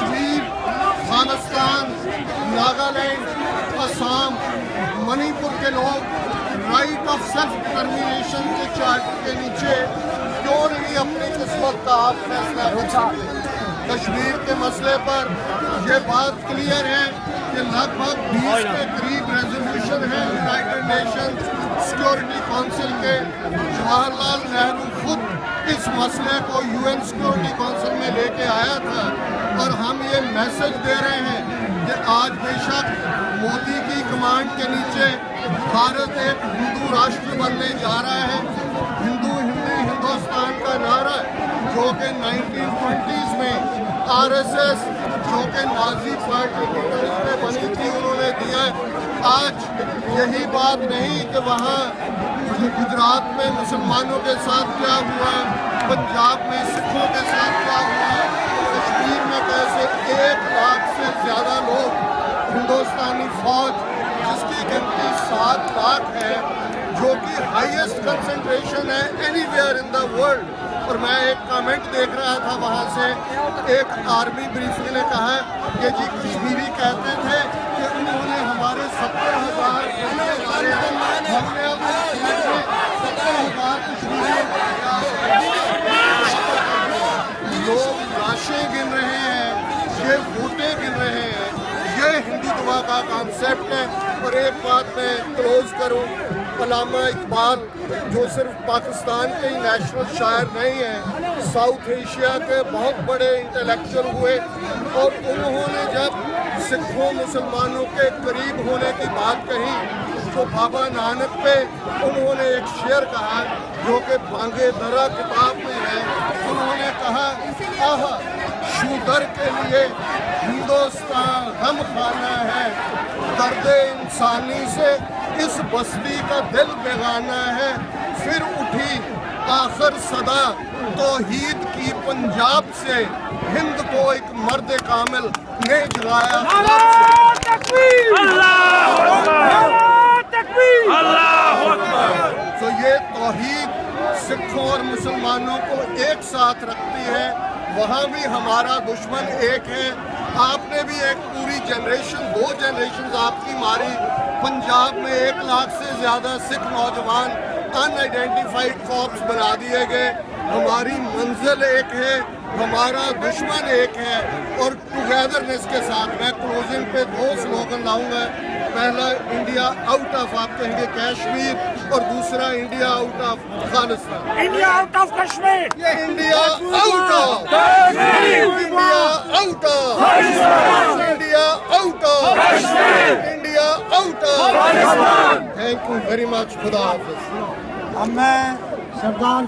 کشمیر، خالستان، ناگالینڈ، آسام، منی پور کے لوگ رائٹ آف سیلف ڈٹرمینیشن کے چارٹ کے نیچے کیوں نہیں اپنی قسمت کا آپ فیصلہ کر سکتے؟ کشمیر کے مسئلے پر یہ بات کلیئر ہے کہ لگ بھگ 20 کے قریب ریزولوشن ہیں یونائیٹڈ نیشن سیکورٹی کونسل کے۔ جواہر لال نہرو خود اس مسئلے کو یو این سیکورٹی کونسل میں لے کے آیا تھا، اور ہم یہ میسج دے رہے ہیں کہ آج بے شک مودی کی کمانڈ کے نیچے بھارت ایک ہندو راشٹر بننے جا رہا ہے۔ ہندو ہندی ہندوستان کا نعرہ جو کہ 1920s میں آر ایس ایس جو کہ نازی پارٹی کی طرف سے بنی تھی انہوں نے دیا ہے۔ آج یہی بات نہیں کہ وہاں گجرات میں مسلمانوں کے ساتھ کیا ہوا ہے، پنجاب میں سکھوں کے ساتھ کیا ہوا ہے، کشمیر میں کیسے 1 لاکھ سے زیادہ لوگ ہندوستانی فوج جس کی گنتی 7 لاکھ ہے، جو کہ ہائیسٹ کنسنٹریشن ہے any where in the world. اور میں ایک کامنٹ دیکھ رہا تھا وہاں سے، ایک آرمی بریفنگ نے کہا کہ جی کشمیری کہتے تھے کہ انہوں نے ہمارے 70,000 ہم نے اب 70,000 کشمیری لوگ لاشیں گن رہے ہیں، یہ ووٹیں گن رہے ہیں۔ یہ ہندوتوا کا کانسیپٹ ہے۔ اور ایک بات میں کلوز کروں، علامہ اقبال جو صرف پاکستان کے ہی نیشنل شاعر نہیں ہیں، ساؤتھ ایشیا کے بہت بڑے انٹلیکچوئل ہوئے، اور انہوں نے جب سکھوں مسلمانوں کے قریب ہونے کی بات کہی تو بابا نانک پہ انہوں نے ایک شعر کہا جو کہ بانگے درا کتاب میں ہے۔ انہوں نے کہا آہ شودر کے لیے ہندوستان غم خانہ ہے، درد انسانی سے اس بستی کا دل بیگانہ ہے، پھر اٹھی آخر صدا توحید کی پنجاب سے، ہند کو ایک مرد کامل نے جگایا۔ تو یہ توحید سکھوں اور مسلمانوں کو ایک ساتھ رکھتی ہے۔ وہاں بھی ہمارا دشمن ایک ہے۔ آپ نے بھی ایک پوری جنریشن 2 جنریشنز آپ کی ماری۔ پنجاب میں 1 لاکھ سے زیادہ سکھ نوجوان ان آئیڈینٹیفائڈ کارپس بنا دیے گئے۔ ہماری منزل ایک ہے، ہمارا دشمن ایک ہے، اور ٹوگیدرنس کے ساتھ میں کلوزنگ پہ 2 سلوگن لاؤں گا۔ پہلا انڈیا آؤٹ آف، آپ کہیں گے کشمیر، اور دوسرا India out of Khalistan. India out of Kashmir, India out of Kashmir, India out of Kashmir, India out of Kashmir, India out of Khalistan. Thank you very much, خدا حافظ۔ اب میں سردار